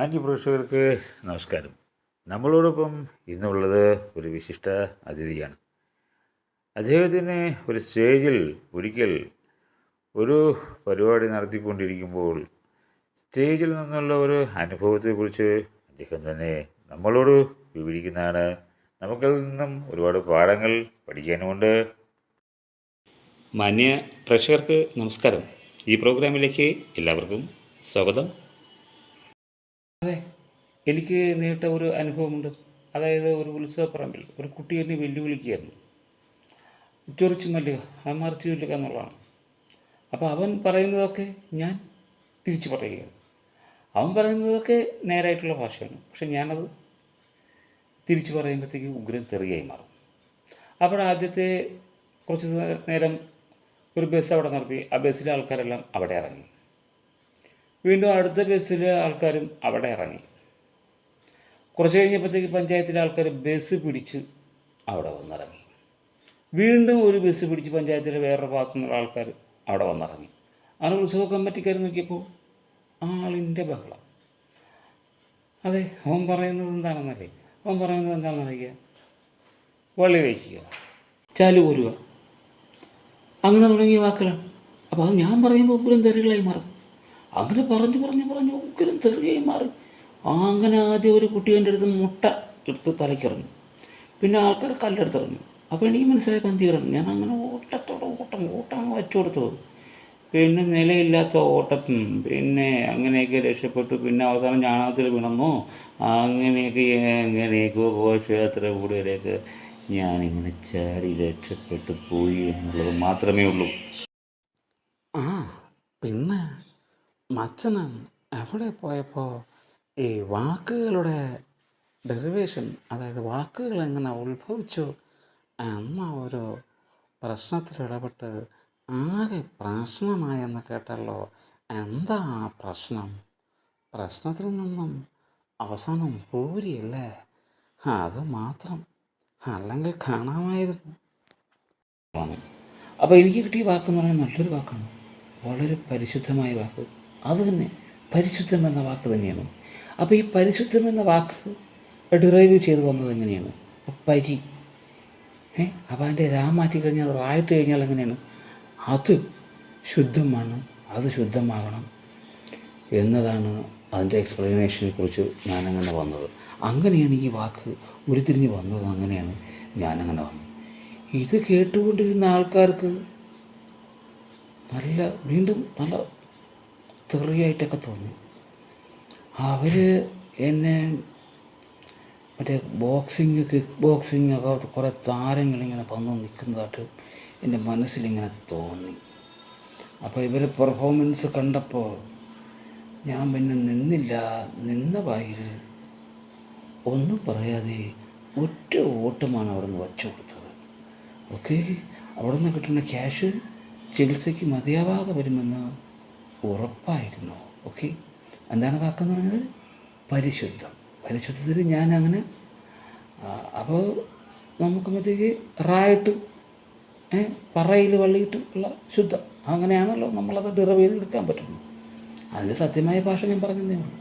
പ്രേക്ഷകർക്ക് നമസ്കാരം. നമ്മളോടൊപ്പം ഇന്നുള്ളത് ഒരു വിശിഷ്ട അതിഥിയാണ്. അദ്ദേഹത്തിന് ഒരു സ്റ്റേജിൽ ഒരിക്കൽ ഒരു പരിപാടി നടത്തിക്കൊണ്ടിരിക്കുമ്പോൾ സ്റ്റേജിൽ നിന്നുള്ള ഒരു അനുഭവത്തെക്കുറിച്ച് അദ്ദേഹം തന്നെ നമ്മളോട് വിവരിക്കുന്നതാണ്. നമുക്കതിൽ നിന്നും ഒരുപാട് പാഠങ്ങൾ പഠിക്കാനുമുണ്ട്. മാന്യ പ്രേക്ഷകർക്ക് നമസ്കാരം. ഈ പ്രോഗ്രാമിലേക്ക് എല്ലാവർക്കും സ്വാഗതം. അതെ, എനിക്ക് നേരിട്ട ഒരു അനുഭവമുണ്ട്. അതായത് ഒരു ഉത്സവപ്പറമ്പിൽ ഒരു കുട്ടി എന്നെ വെല്ലുവിളിക്കുകയായിരുന്നു. ചൊറിച്ചു മല്ലുക, മറിച്ച് ചൊല്ലുക എന്നുള്ളതാണ്. അപ്പോൾ അവൻ പറയുന്നതൊക്കെ ഞാൻ തിരിച്ചു പറയുകയാണ്. അവൻ പറയുന്നതൊക്കെ നേരായിട്ടുള്ള ഭാഷയാണ്, പക്ഷെ ഞാനത് തിരിച്ചു പറയുമ്പോഴത്തേക്ക് ഉഗ്രൻ തെറിയായി മാറും. അപ്പോൾ ആദ്യത്തെ കുറച്ച് നേരം ഒരു ബസ് അവിടെ നിർത്തി. ആ ബസ്സിലെ ആൾക്കാരെല്ലാം അവിടെ ഇറങ്ങി. വീണ്ടും അടുത്ത ബസ്സിലെ ആൾക്കാരും അവിടെ ഇറങ്ങി. കുറച്ച് കഴിഞ്ഞപ്പോഴത്തേക്ക് പഞ്ചായത്തിലെ ആൾക്കാർ ബസ് പിടിച്ച് അവിടെ വന്നിറങ്ങി. വീണ്ടും ഒരു ബസ് പിടിച്ച് പഞ്ചായത്തിലെ വേറൊരു ഭാഗത്തു നിന്നുള്ള ആൾക്കാർ അവിടെ വന്നിറങ്ങി. അങ്ങനെ ഉത്സവ കമ്മിറ്റിക്കാർ നോക്കിയപ്പോൾ ആളിൻ്റെ ബഹളം. അതെ, അവൻ പറയുന്നത് എന്താണെന്ന് അറിയുക, വള്ളി വയ്ക്കുക, ചാല് പോരുക, അങ്ങനെ തുടങ്ങിയ വാക്കുകളാണ്. അപ്പോൾ അത് ഞാൻ പറയുമ്പോൾ ഉഗ്രം തെറികളായി മാറും. അങ്ങനെ പറഞ്ഞ് ഉഗ്രം തെറിയായി മാറി. അങ്ങനെ ആദ്യം ഒരു കുട്ടി എൻ്റെ അടുത്ത് മുട്ട എടുത്ത് തലയ്ക്കിറങ്ങി. പിന്നെ ആൾക്കാർ കല്ലെടുത്തിറങ്ങി. അപ്പോൾ എനിക്ക് മനസ്സിലായി പന്തിയിറങ്ങി. ഞാൻ അങ്ങനെ ഓട്ടം വച്ചു കൊടുത്തത്. പിന്നെ നിലയില്ലാത്ത ഓട്ടം, പിന്നെ അങ്ങനെയൊക്കെ രക്ഷപ്പെട്ടു. പിന്നെ അവസാനം ചാണകത്തിൽ വീണന്നു. അങ്ങനെയൊക്കെ ഘോഷയാത്ര കൂടുതലൊക്കെ ഞാനിങ്ങനെ ചാടി രക്ഷപ്പെട്ടു പോയി എന്നുള്ളത് മാത്രമേ ഉള്ളൂ. പിന്നെ മച്ചന് എവിടെ പോയപ്പോൾ ഈ വാക്കുകളുടെ ഡെറിവേഷൻ, അതായത് വാക്കുകൾ എങ്ങനെ ഉത്ഭവിച്ചു എന്ന ഒരു പ്രശ്നത്തിൽ ഇടപെട്ട് ആകെ പ്രശ്നമായെന്ന് കേട്ടല്ലോ. എന്താ ആ പ്രശ്നത്തിൽ നിന്നും അവസാനം പൂരിയല്ലേ? അത് മാത്രം, അല്ലെങ്കിൽ കാണാമായിരുന്നു. അപ്പോൾ എനിക്ക് കിട്ടിയ വാക്കെന്ന് പറഞ്ഞാൽ നല്ലൊരു വാക്കാണ്, വളരെ പരിശുദ്ധമായ വാക്ക്. അത് തന്നെ പരിശുദ്ധം എന്ന വാക്ക് തന്നെയാണ്. അപ്പോൾ ഈ പരിശുദ്ധം എന്ന വാക്ക് ഡിറൈവ് ചെയ്ത് വന്നത് എങ്ങനെയാണ്? അപ്പോൾ അതിൻ്റെ മാറ്റി കഴിഞ്ഞാൽ റായിട്ട് കഴിഞ്ഞാൽ എങ്ങനെയാണ്? അത് ശുദ്ധമാണ്, അത് ശുദ്ധമാകണം എന്നതാണ് അതിൻ്റെ എക്സ്പ്ലനേഷനെ കുറിച്ച് ഞാനങ്ങനെ വന്നത്. അങ്ങനെയാണ് ഈ വാക്ക് ഉരുത്തിരിഞ്ഞ് വന്നത്. അങ്ങനെയാണ് ഞാനങ്ങനെ വന്നത്. ഇത് കേട്ടുകൊണ്ടിരുന്ന ആൾക്കാർക്ക് വീണ്ടും നല്ല തെറിയായിട്ടൊക്കെ തോന്നി. അവർ എന്നെ മറ്റേ കിക്ക് ബോക്സിങ് ഒക്കെ കുറേ താരങ്ങളിങ്ങനെ വന്ന് നിൽക്കുന്നതായിട്ട് എൻ്റെ മനസ്സിലിങ്ങനെ തോന്നി. അപ്പോൾ ഇവരെ പെർഫോമൻസ് കണ്ടപ്പോൾ ഞാൻ പിന്നെ നിന്ന വായിൽ ഒന്നും പറയാതെ ഒറ്റ ഓട്ടമാണ് അവിടെ നിന്ന് വച്ചു കൊടുത്തത്. ഓക്കെ, അവിടെ നിന്ന് കിട്ടുന്ന ക്യാഷ് ചികിത്സയ്ക്ക് മതിയാവാതെ വരുമെന്ന് ഉറപ്പായിരുന്നു. ഓക്കെ, എന്താണ് വാക്കെന്ന് പറഞ്ഞത്? പരിശുദ്ധത്തിൽ ഞാനങ്ങനെ അപ്പോൾ നോക്കുമ്പോഴത്തേക്ക് റായിട്ട് പറയിൽ വള്ളിയിട്ട് ഉള്ള ശുദ്ധം, അങ്ങനെയാണല്ലോ നമ്മളത് ഡിറൈവ് ചെയ്ത് എടുക്കാൻ പറ്റുന്നത്. അതിൻ്റെ സത്യമായ ഭാഷ ഞാൻ പറഞ്ഞതേ ഉള്ളൂ.